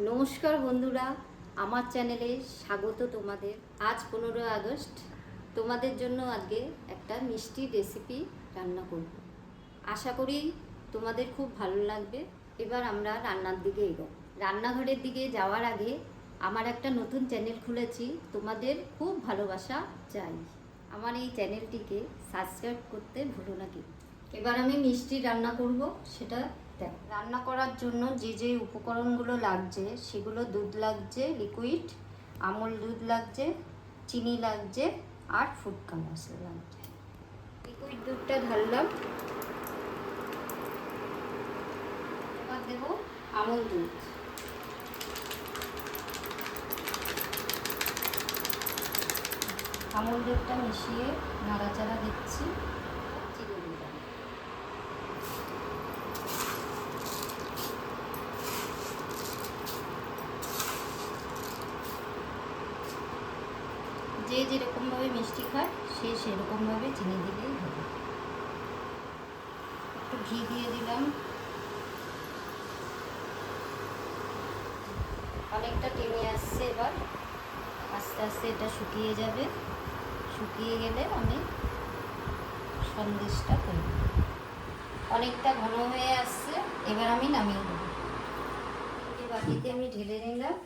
নমস্কার বন্ধুরা, আমার চ্যানেলে স্বাগত তোমাদের। আজ 15 আগস্ট, তোমাদের জন্য আজকে একটা মিষ্টি রেসিপি রান্না করব। আশা করি তোমাদের খুব ভালো লাগবে। এবার আমরা রান্নার দিকে এগোব। রান্নাঘরের দিকে যাওয়ার আগে আমার একটা নতুন চ্যানেল খুলেছি, তোমাদের খুব ভালোবাসা চাই। আমার এই চ্যানেলটিকে সাবস্ক্রাইব করতে ভুলো না কিন্তু। এবার আমি মিষ্টি রান্না করব, সেটা দেখো। রান্না করার জন্য যে যে উপকরণগুলো লাগছে সেগুলো: দুধ লাগছে লিকুইড, আমুল দুধ লাগছে, চিনি লাগছে, আর ফুড কালার লাগছে। লিকুইড দুধটা ঢাললাম, এবার দেবো আমুল দুধ। আমুল দুধটা মিশিয়ে নাড়াচাড়া দিচ্ছি। চিনি দিলাম। যে যেরকমভাবে মিষ্টি খায় সে সেরকমভাবে চিনি দিলেই হবে। একটু ঘি দিয়ে দিলাম। অনেকটা টেনে আসছে, এবার আস্তে আস্তে এটা শুকিয়ে যাবে। শুকিয়ে গেলে আমি সন্দেশটা করব। অনেকটা ঘন হয়ে আসছে, এবার আমি নামিয়ে দেব। এই বাটিতে আমি ঢেলে নিলাম।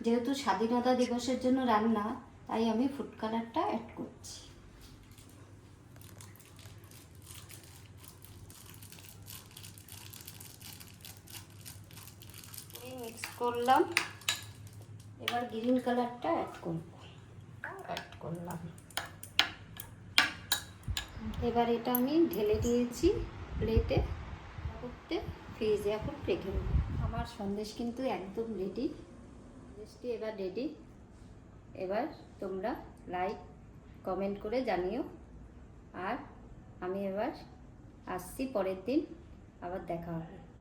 যেহেতু স্বাধীনতা দিবসের জন্য রান্না, তাই আমি ফুড কালারটা অ্যাড করছি। মিক্স করলাম। এবার গ্রিন কালারটা অ্যাড করলাম। এবার এটা আমি ঢেলে দিয়েছি প্লেটে করতে। ফ্রিজে এখন রেখে দেবো। আমার সন্দেশ কিন্তু একদম রেডি। সন্দেশটি এবার রেডি। এবার তোমরা লাইক কমেন্ট করে জানিও। আর আমি এবার আসছি, পরের দিন আবার দেখা হবে।